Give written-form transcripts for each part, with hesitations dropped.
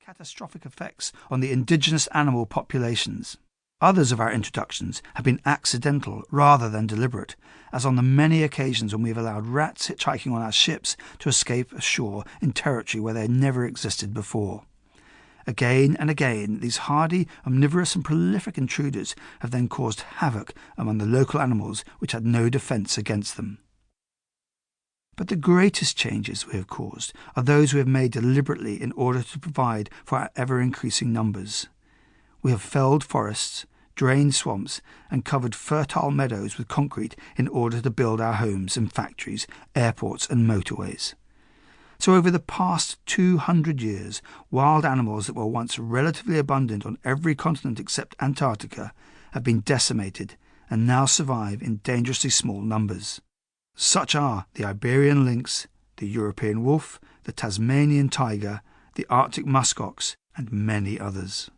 catastrophic effects on the indigenous animal populations. Others of our introductions have been accidental rather than deliberate, as on the many occasions when we have allowed rats hitchhiking on our ships to escape ashore in territory where they never existed before. Again and again, these hardy, omnivorous and prolific intruders have then caused havoc among the local animals which had no defence against them. But the greatest changes we have caused are those we have made deliberately in order to provide for our ever-increasing numbers. We have felled forests, drained swamps, and covered fertile meadows with concrete in order to build our homes and factories, airports and motorways. So over the past 200 years, wild animals that were once relatively abundant on every continent except Antarctica have been decimated and now survive in dangerously small numbers. Such are the Iberian lynx, the European wolf, the Tasmanian tiger, the Arctic muskox, and many others.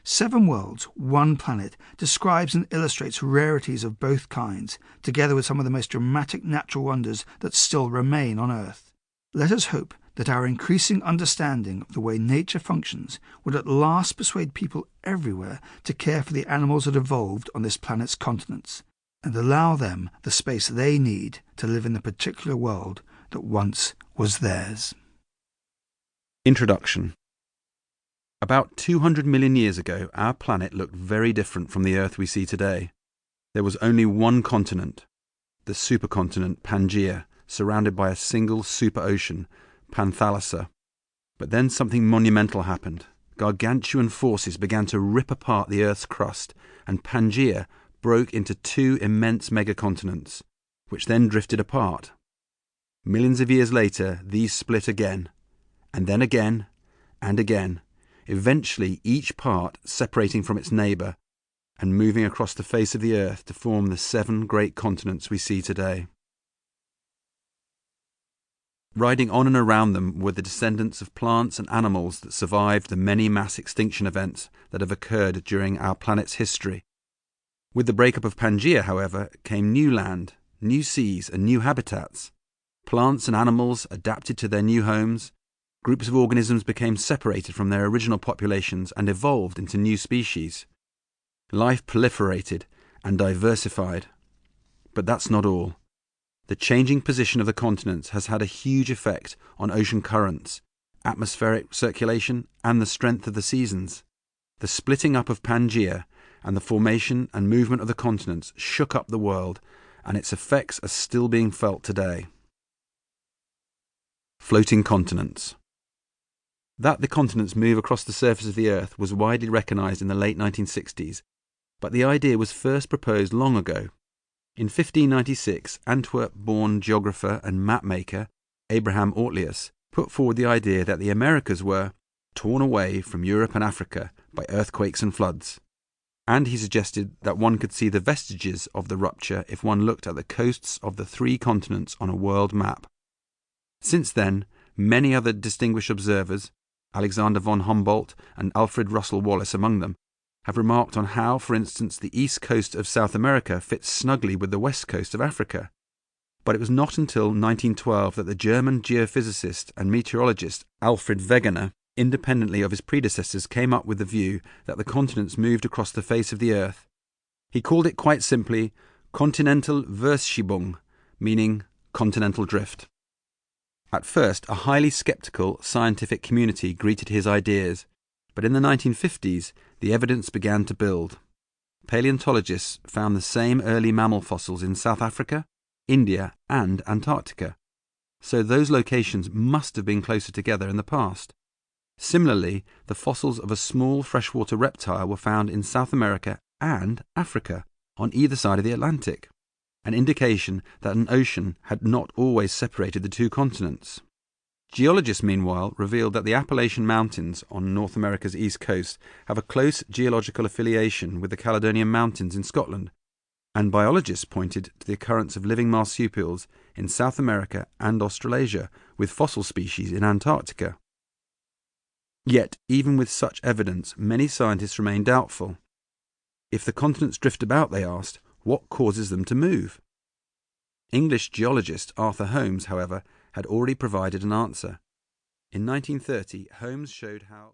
7 Worlds, One Planet describes and illustrates rarities of both kinds, together with some of the most dramatic natural wonders that still remain on Earth. Let us hope that our increasing understanding of the way nature functions would at last persuade people everywhere to care for the animals that evolved on this planet's continents, and allow them the space they need to live in the particular world that once was theirs. Introduction. About 200 million years ago, our planet looked very different from the Earth we see today. There was only one continent, the supercontinent Pangaea, surrounded by a single super-ocean, Panthalassa. But then something monumental happened. Gargantuan forces began to rip apart the Earth's crust, and Pangaea broke into 2 immense megacontinents, which then drifted apart. Millions of years later, these split again, and then again, and again, eventually each part separating from its neighbour and moving across the face of the Earth to form the 7 great continents we see today. Riding on and around them were the descendants of plants and animals that survived the many mass extinction events that have occurred during our planet's history. With the breakup of Pangaea, however, came new land, new seas and new habitats. Plants and animals adapted to their new homes. Groups of organisms became separated from their original populations and evolved into new species. Life proliferated and diversified. But that's not all. The changing position of the continents has had a huge effect on ocean currents, atmospheric circulation, and the strength of the seasons. The splitting up of Pangaea and the formation and movement of the continents shook up the world, and its effects are still being felt today. Floating continents. That the continents move across the surface of the Earth was widely recognised in the late 1960s, but the idea was first proposed long ago. In 1596, Antwerp-born geographer and map-maker Abraham Ortlius put forward the idea that the Americas were torn away from Europe and Africa by earthquakes and floods, and he suggested that one could see the vestiges of the rupture if one looked at the coasts of the 3 continents on a world map. Since then, many other distinguished observers, Alexander von Humboldt and Alfred Russel Wallace among them, have remarked on how, for instance, the east coast of South America fits snugly with the west coast of Africa. But it was not until 1912 that the German geophysicist and meteorologist Alfred Wegener, independently of his predecessors, came up with the view that the continents moved across the face of the Earth. He called it quite simply continental Verschiebung, meaning continental drift. At first, a highly sceptical scientific community greeted his ideas, but in the 1950s, the evidence began to build. Paleontologists found the same early mammal fossils in South Africa, India, and Antarctica, so those locations must have been closer together in the past. Similarly, the fossils of a small freshwater reptile were found in South America and Africa, on either side of the Atlantic, an indication that an ocean had not always separated the 2 continents. Geologists, meanwhile, revealed that the Appalachian Mountains on North America's east coast have a close geological affiliation with the Caledonian Mountains in Scotland, and biologists pointed to the occurrence of living marsupials in South America and Australasia, with fossil species in Antarctica. Yet, even with such evidence, many scientists remain doubtful. If the continents drift about, they asked, what causes them to move? English geologist Arthur Holmes, however, had already provided an answer. In 1930, Holmes showed how